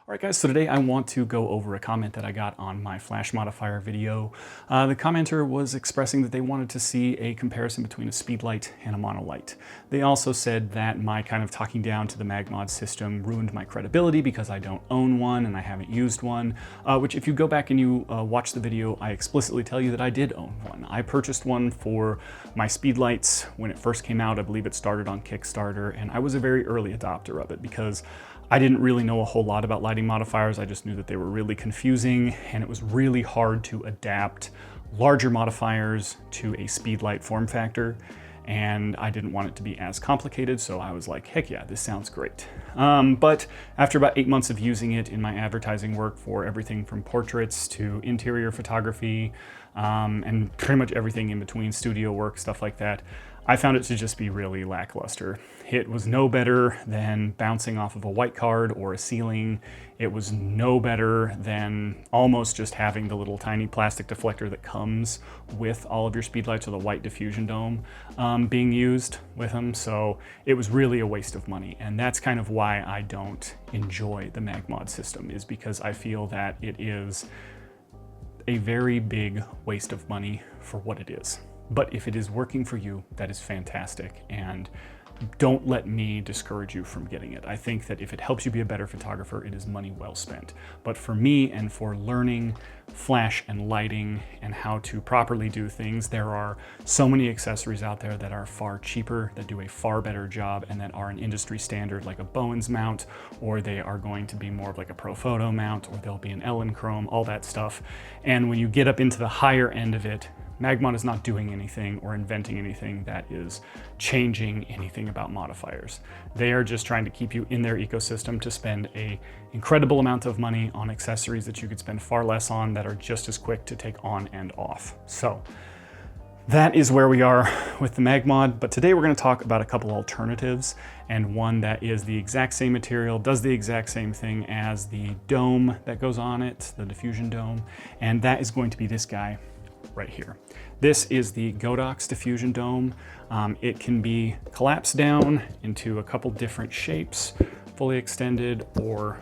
Alright guys, so today I want to go over a comment that I got on my flash modifier video. The commenter was expressing that they wanted to see a comparison between a Speedlight and a Monolight. They also said that my kind of talking down to the MagMod system ruined my credibility because I don't own one and I haven't used one, which if you go back and you watch the video, I explicitly tell you that I did own one. I purchased one for my Speedlights when it first came out. I believe it started on Kickstarter, and I was a very early adopter of it because I didn't really know a whole lot about lighting modifiers. I just knew that they were really confusing and it was really hard to adapt larger modifiers to a Speedlight form factor. And I didn't want it to be as complicated, so I was like, heck yeah, this sounds great. But after about 8 months of using it in my advertising work for everything from portraits to interior photography, and pretty much everything in between, studio work, stuff like that, I found it to just be really lackluster. It was no better than bouncing off of a white card or a ceiling. It was no better than almost just having the little tiny plastic deflector that comes with all of your Speedlights, or the white diffusion dome being used with them. So it was really a waste of money. And that's kind of why I don't enjoy the MagMod system, is because I feel that it is a very big waste of money for what it is. But if it is working for you, that is fantastic, and don't let me discourage you from getting it. I think that if it helps you be a better photographer, it is money well spent. But for me, and for learning flash and lighting and how to properly do things, there are so many accessories out there that are far cheaper, that do a far better job, and that are an industry standard, like a Bowens mount, or they are going to be more of like a Profoto mount, or they'll be an Ellen Chrome, all that stuff. And when you get up into the higher end of it, MagMod is not doing anything or inventing anything that is changing anything about modifiers. They are just trying to keep you in their ecosystem to spend an incredible amount of money on accessories that you could spend far less on, that are just as quick to take on and off. So that is where we are with the MagMod, but today we're going to talk about a couple alternatives, and one that is the exact same material, does the exact same thing as the dome that goes on it, the diffusion dome, and that is going to be this guy right here. This is the Godox diffusion dome. It can be collapsed down into a couple different shapes, fully extended or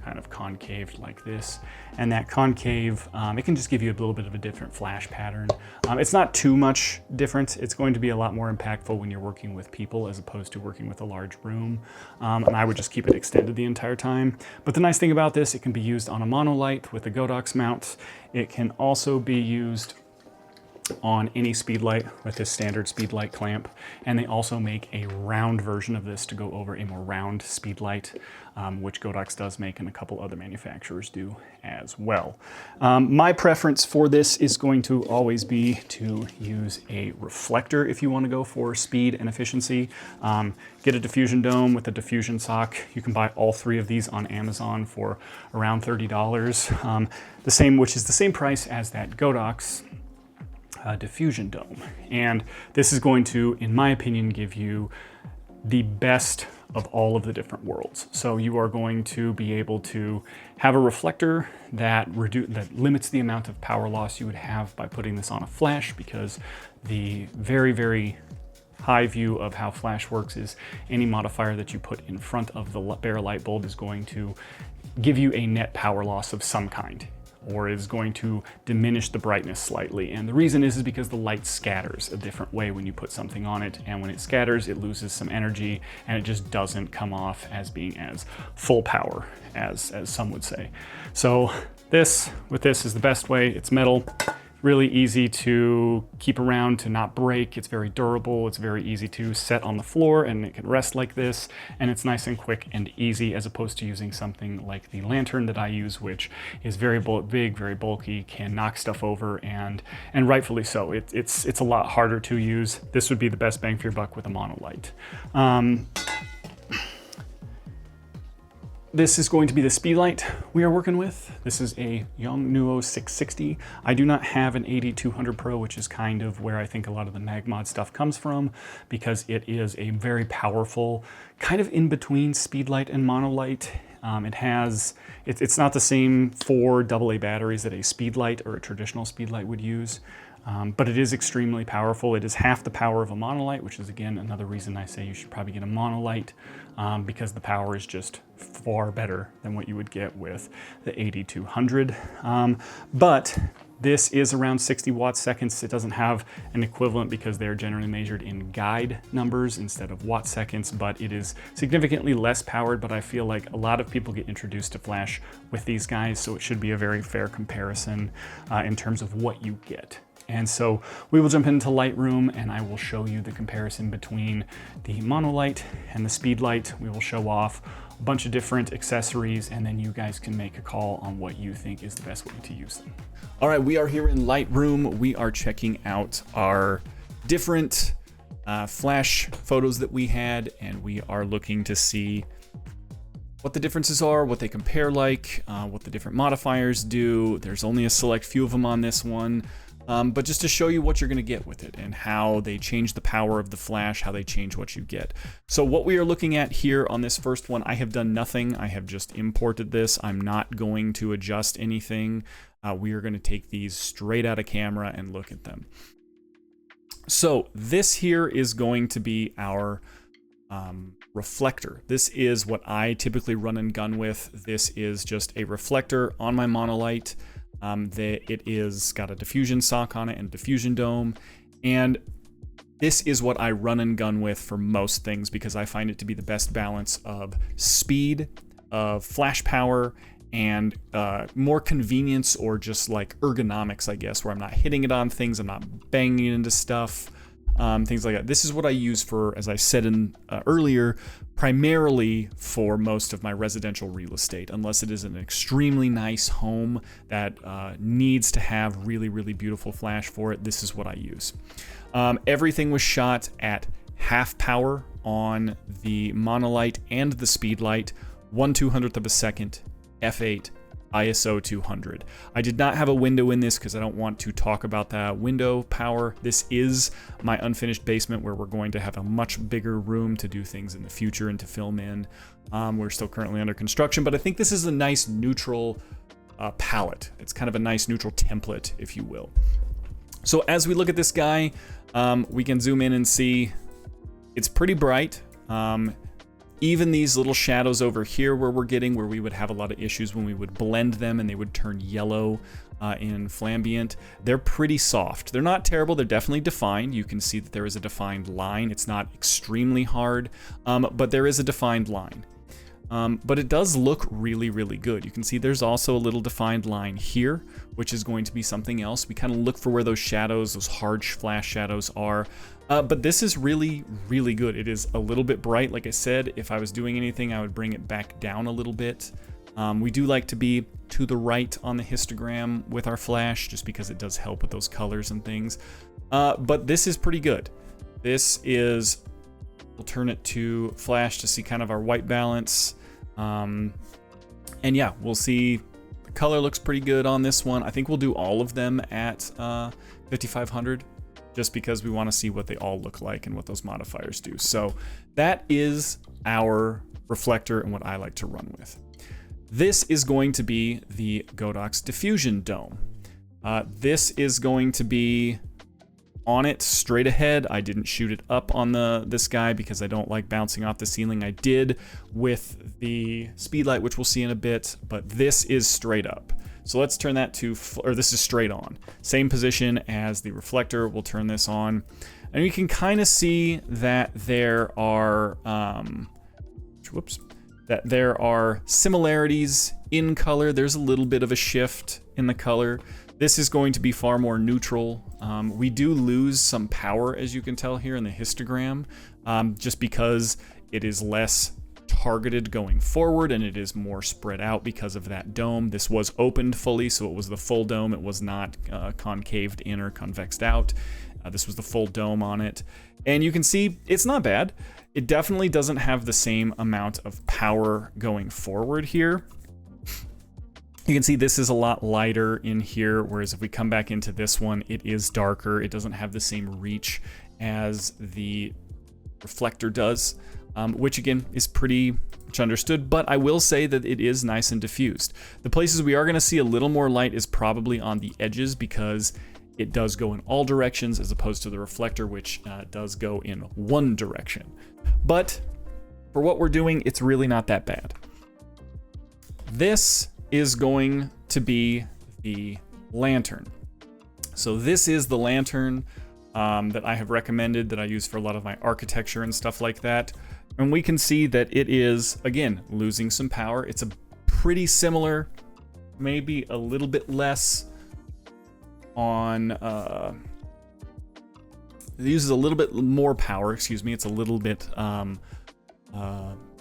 kind of concave like this. And that concave, it can just give you a little bit of a different flash pattern. It's not too much different. It's going to be a lot more impactful when you're working with people as opposed to working with a large room. And I would just keep it extended the entire time. But the nice thing about this, it can be used on a Monolight with a Godox mount. It can also be used on any Speedlight with this standard Speedlight clamp, and they also make a round version of this to go over a more round Speedlight, which Godox does make, and a couple other manufacturers do as well. My preference for this is going to always be to use a reflector if you want to go for speed and efficiency. Get a diffusion dome with a diffusion sock. You can buy all three of these on Amazon for around $30, which is the same price as that Godox diffusion dome. And this is going to, in my opinion, give you the best of all of the different worlds. So you are going to be able to have a reflector that limits the amount of power loss you would have by putting this on a flash, because the very, very high view of how flash works is any modifier that you put in front of the bare light bulb is going to give you a net power loss of some kind, or is going to diminish the brightness slightly. And the reason is because the light scatters a different way when you put something on it, and when it scatters, it loses some energy, and it just doesn't come off as being as full power as some would say. So this is the best way. It's metal, really easy to keep around to not break. It's very durable. It's very easy to set on the floor, and it can rest like this, and it's nice and quick and easy, as opposed to using something like the lantern that I use, which is very big, very bulky, can knock stuff over, and rightfully so. It's a lot harder to use. This would be the best bang for your buck with a Monolight. This is going to be the Speedlight we are working with. This is a Yongnuo 660. I do not have an 8200 Pro, which is kind of where I think a lot of the MagMod stuff comes from, because it is a very powerful, kind of in between Speedlight and Monolight. It's not the same 4 AA batteries that a Speedlight or a traditional Speedlight would use. but it is extremely powerful. It is half the power of a Monolight, which is again another reason I say you should probably get a Monolight, because the power is just far better than what you would get with the 8200. But this is around 60 watt seconds. It doesn't have an equivalent because they're generally measured in guide numbers instead of watt seconds, but it is significantly less powered. But I feel like a lot of people get introduced to Flash with these guys, so it should be a very fair comparison in terms of what you get. And so we will jump into Lightroom and I will show you the comparison between the Monolight and the Speedlight. We will show off a bunch of different accessories and then you guys can make a call on what you think is the best way to use them. All right, we are here in Lightroom. We are checking out our different Flash photos that we had, and we are looking to see what the differences are, what they compare like, what the different modifiers do. There's only a select few of them on this one. But just to show you what you're going to get with it and how they change the power of the Flash, how they change what you get. So what we are looking at here on this first one, I have done nothing. I have just imported this. I'm not going to adjust anything. We are going to take these straight out of camera and look at them. So this here is going to be our reflector. This is what I typically run and gun with. This is just a reflector on my Monolight. It is got a diffusion sock on it and a diffusion dome, and this is what I run and gun with for most things because I find it to be the best balance of speed, of flash power, and more convenience or just like ergonomics, I guess, where I'm not hitting it on things, I'm not banging it into stuff, things like that. This is what I use for, as I said in earlier, primarily for most of my residential real estate, unless it is an extremely nice home that needs to have really, really beautiful flash for it. This is what I use. Everything was shot at half power on the Monolight and the Speedlight, 1/200th of a second, f8, ISO 200. I did not have a window in this because I don't want to talk about that window power. This is my unfinished basement where we're going to have a much bigger room to do things in the future and to film in. We're still currently under construction, but I think this is a nice neutral palette. It's kind of a nice neutral template, if you will. So as we look at this guy, we can zoom in and see it's pretty bright. Even these little shadows over here where we would have a lot of issues when we would blend them and they would turn yellow in Flambient, they're pretty soft. They're not terrible, they're definitely defined. You can see that there is a defined line. It's not extremely hard, but there is a defined line. But it does look really, really good. You can see there's also a little defined line here, which is going to be something else. We kind of look for where those shadows, those hard flash shadows are. But this is really, really good. It is a little bit bright. Like I said, if I was doing anything, I would bring it back down a little bit. We do like to be to the right on the histogram with our flash, just because it does help with those colors and things. But this is pretty good. This is, we'll turn it to flash to see kind of our white balance. And yeah, we'll see the color looks pretty good on this one. I think we'll do all of them at 5500. Just because we want to see what they all look like and what those modifiers do. So that is our reflector and what I like to run with. This is going to be the Godox diffusion dome. This is going to be on it straight ahead. I didn't shoot it up on this guy because I don't like bouncing off the ceiling. I did with the Speedlight, which we'll see in a bit, but this is straight up. So let's turn that to, or this is straight on. Same position as the reflector. We'll turn this on. And you can kind of see that there are, there are similarities in color. There's a little bit of a shift in the color. This is going to be far more neutral. We do lose some power, as you can tell here in the histogram, just because it is less targeted going forward and it is more spread out because of that dome. This was opened fully, so it was the full dome. It was not concaved in or convexed out. This was the full dome on it. And you can see it's not bad. It definitely doesn't have the same amount of power going forward here. You can see this is a lot lighter in here, whereas if we come back into this one, it is darker. It doesn't have the same reach as the reflector does. Which again is pretty much understood, but I will say that it is nice and diffused. The places we are going to see a little more light is probably on the edges because it does go in all directions as opposed to the Reflector, which does go in one direction. But for what we're doing, it's really not that bad. This is going to be the lantern. So this is the lantern that I have recommended, that I use for a lot of my architecture and stuff like that. And we can see that it is, again, losing some power. It's a pretty similar, maybe a little bit less on, it uses a little bit more power, excuse me. It's a little bit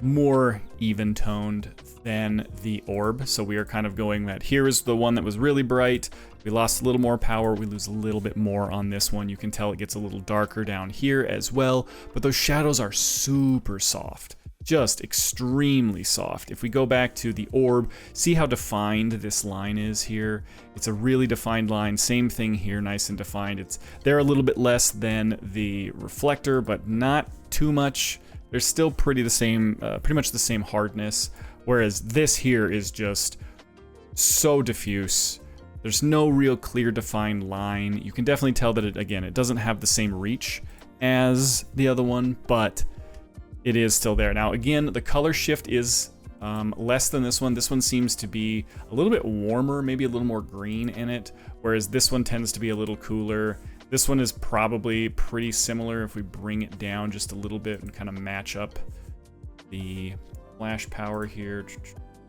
more even toned than the orb. So we are kind of going that here is the one that was really bright. We lost a little more power. We lose a little bit more on this one. You can tell it gets a little darker down here as well, but those shadows are super soft, just extremely soft. If we go back to the orb, see how defined this line is here. It's a really defined line. Same thing here, nice and defined. They're a little bit less than the Reflector, but not too much. They're still pretty much the same hardness, whereas this here is just so diffuse. There's no real clear defined line. You can definitely tell that it doesn't have the same reach as the other one, but it is still there. Now again, the color shift is less than this one. This one seems to be a little bit warmer, maybe a little more green in it, whereas this one tends to be a little cooler. This one is probably pretty similar if we bring it down just a little bit and kind of match up the flash power here.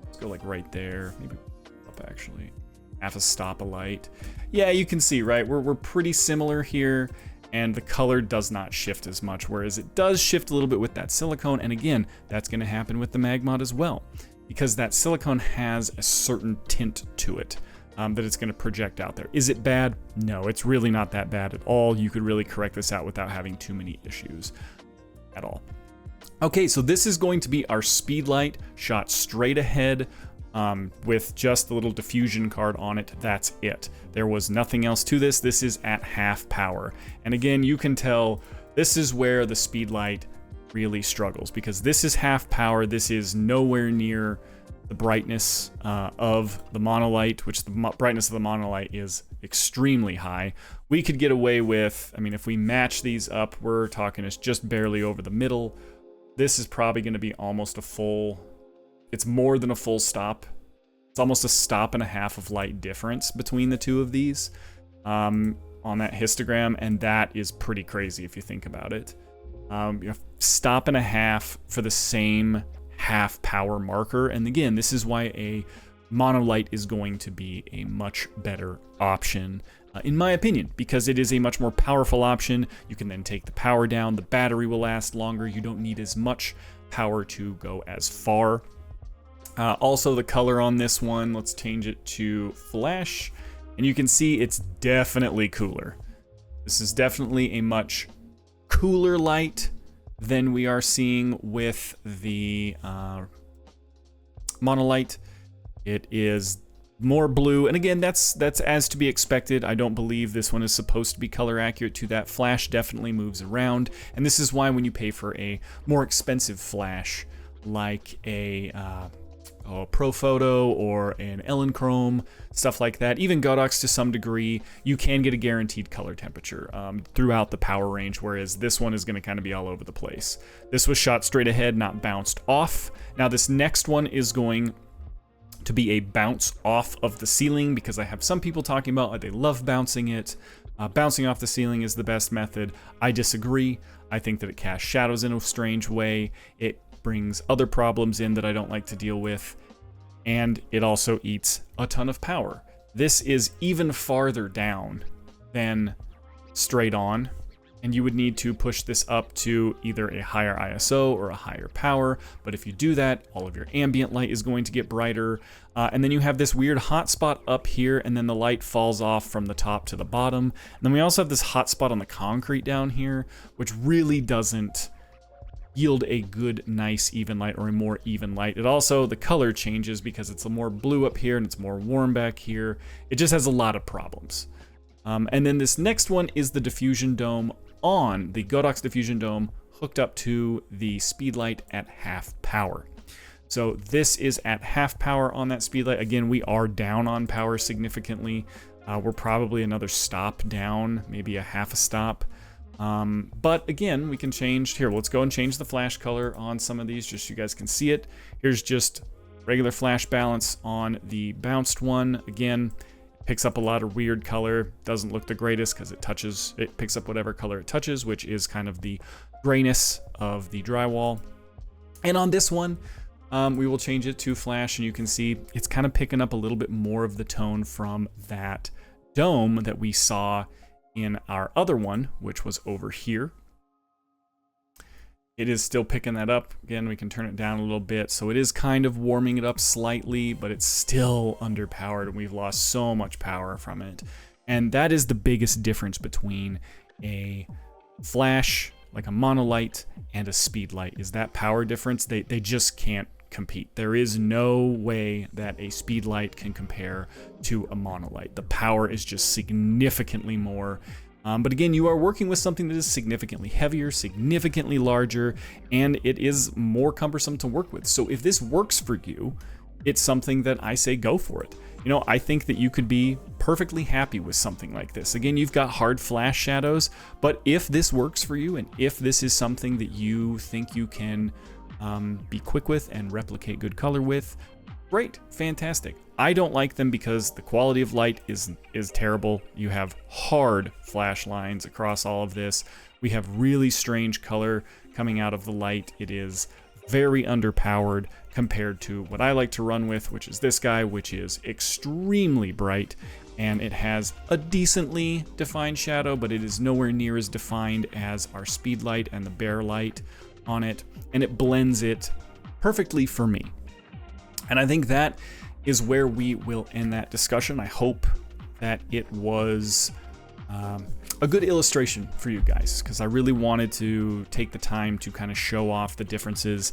Let's go like right there, maybe up actually. Half a stop of light. Yeah, you can see, right? We're pretty similar here, and the color does not shift as much, whereas it does shift a little bit with that silicone. And again, that's going to happen with the MagMod as well, because that silicone has a certain tint to it that it's going to project out there. Is it bad? No, it's really not that bad at all. You could really correct this out without having too many issues at all. Okay, so this is going to be our Speedlight shot straight ahead with just the little diffusion card on it. That's it. There was nothing else to this. This is at half power. And again, you can tell this is where the Speedlight really struggles, because this is half power. This is nowhere near the brightness of the Monolight, which the brightness of the Monolight is extremely high. We could get away with, I mean, if we match these up, we're talking it's just barely over the middle. This is probably going to be almost a full, it's more than a full stop. It's almost a stop and a half of light difference between the two of these on that histogram, and that is pretty crazy if you think about it. You know, stop and a half for the same half power marker, and again, this is why a Monolight is going to be a much better option, in my opinion, because it is a much more powerful option. You can then take the power down, the battery will last longer, you don't need as much power to go as far. Also, the color on this one, let's change it to flash, and you can see it's definitely cooler. This is definitely a much cooler light than we are seeing with the Monolight. It is more blue, and again, that's as to be expected. I don't believe this one is supposed to be color accurate to that. Flash definitely moves around, and this is why when you pay for a more expensive flash, like a Profoto or an Elechrome, stuff like that, even Godox to some degree, you can get a guaranteed color temperature throughout the power range, whereas this one is going to kind of be all over the place. This was shot straight ahead, not bounced off. Now this next one is going to be a bounce off of the ceiling, because I have some people talking about they love bouncing it. Bouncing off the ceiling is the best method. I disagree. I think that it casts shadows in a strange way. It brings other problems in that I don't like to deal with, and it also eats a ton of power. This is even farther down than straight on, and you would need to push this up to either a higher ISO or a higher power. But if you do that, all of your ambient light is going to get brighter, and then you have this weird hot spot up here, and then the light falls off from the top to the bottom. And then we also have this hot spot on the concrete down here, which really doesn't yield a good, nice, even light, or a more even light. It also, the color changes because it's a more blue up here and it's more warm back here. It just has a lot of problems. And then this next one is the diffusion dome on the Godox diffusion dome hooked up to the Speedlight at half power. So this is at half power on that Speedlight. Again, we are down on power significantly. We're probably another stop down, maybe a half a stop. But again, we can change here. Let's go and change the flash color on some of these just so you guys can see it. Here's just regular flash balance on the bounced one. Again, picks up a lot of weird color. Doesn't look the greatest because it picks up whatever color it touches, which is kind of the grayness of the drywall. And on this one, we will change it to flash, and you can see it's kind of picking up a little bit more of the tone from that dome that we saw in our other one, which was over here. It is still picking that up. Again, we can turn it down a little bit. So it is kind of warming it up slightly, but it's still underpowered, and we've lost so much power from it. And that is the biggest difference between a flash, like a Monolight, and a Speedlight, is that power difference. They just can't compete. There is no way that a Speedlight can compare to a Monolight. The power is just significantly more. But again, you are working with something that is significantly heavier, significantly larger, and it is more cumbersome to work with. So if this works for you, it's something that I say go for it. You know, I think that you could be perfectly happy with something like this. Again, you've got hard flash shadows, but if this works for you, and if this is something that you think you can be quick with and replicate good color with, great, fantastic. I don't like them because the quality of light is terrible. You have hard flash lines across all of this. We have really strange color coming out of the light. It is very underpowered compared to what I like to run with, which is this guy, which is extremely bright, and it has a decently defined shadow, but it is nowhere near as defined as our Speedlight and the Bear light on it, and it blends it perfectly for me. And I think that is where we will end that discussion. I hope that it was a good illustration for you guys, because I really wanted to take the time to kind of show off the differences.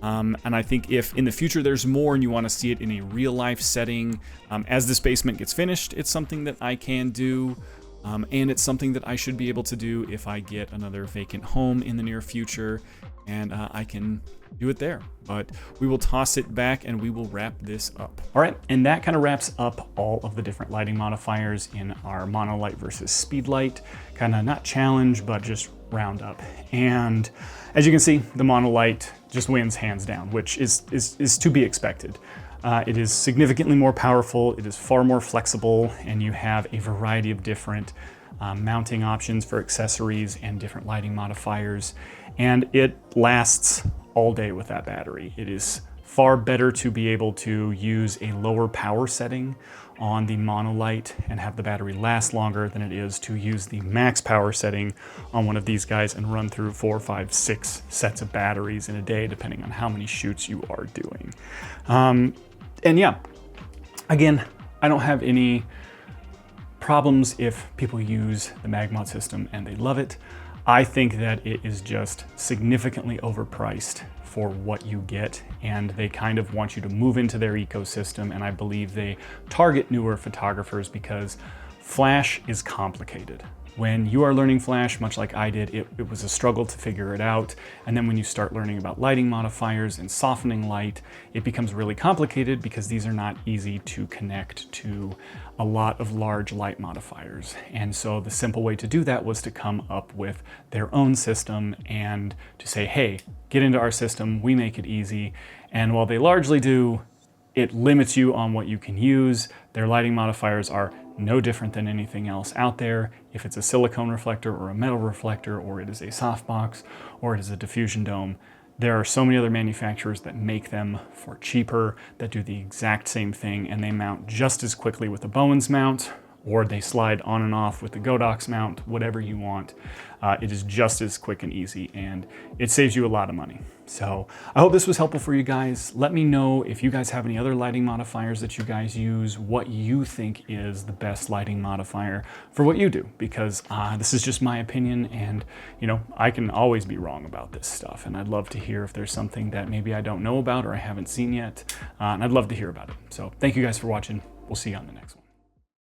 And I think if in the future there's more and you want to see it in a real life setting, as this basement gets finished, it's something that I can do. And it's something that I should be able to do if I get another vacant home in the near future, and I can do it there. But we will toss it back and we will wrap this up. All right, and that kind of wraps up all of the different lighting modifiers in our Monolight versus Speedlight, kind of not challenge, but just roundup. And as you can see, the Monolight just wins hands down, which is to be expected. It is significantly more powerful, it is far more flexible, and you have a variety of different mounting options for accessories and different lighting modifiers, and it lasts all day with that battery. It is far better to be able to use a lower power setting on the Monolight and have the battery last longer than it is to use the max power setting on one of these guys and run through 4, 5, 6 sets of batteries in a day, depending on how many shoots you are doing. And yeah, again, I don't have any problems if people use the MagMod system and they love it. I think that it is just significantly overpriced for what you get, and they kind of want you to move into their ecosystem, and I believe they target newer photographers because Flash is complicated. When you are learning Flash, much like I did, it was a struggle to figure it out. And then when you start learning about lighting modifiers and softening light, it becomes really complicated because these are not easy to connect to a lot of large light modifiers. And so the simple way to do that was to come up with their own system and to say, hey, get into our system, we make it easy. And while they largely do, it limits you on what you can use. Their lighting modifiers are no different than anything else out there. If it's a silicone reflector or a metal reflector, or it is a softbox, or it is a diffusion dome, there are so many other manufacturers that make them for cheaper, that do the exact same thing, and they mount just as quickly with a Bowens mount, or they slide on and off with the Godox mount, whatever you want. It is just as quick and easy, and it saves you a lot of money. So I hope this was helpful for you guys. Let me know if you guys have any other lighting modifiers that you guys use, what you think is the best lighting modifier for what you do, because this is just my opinion, and you know, I can always be wrong about this stuff, and I'd love to hear if there's something that maybe I don't know about or I haven't seen yet, and I'd love to hear about it. So thank you guys for watching. We'll see you on the next one.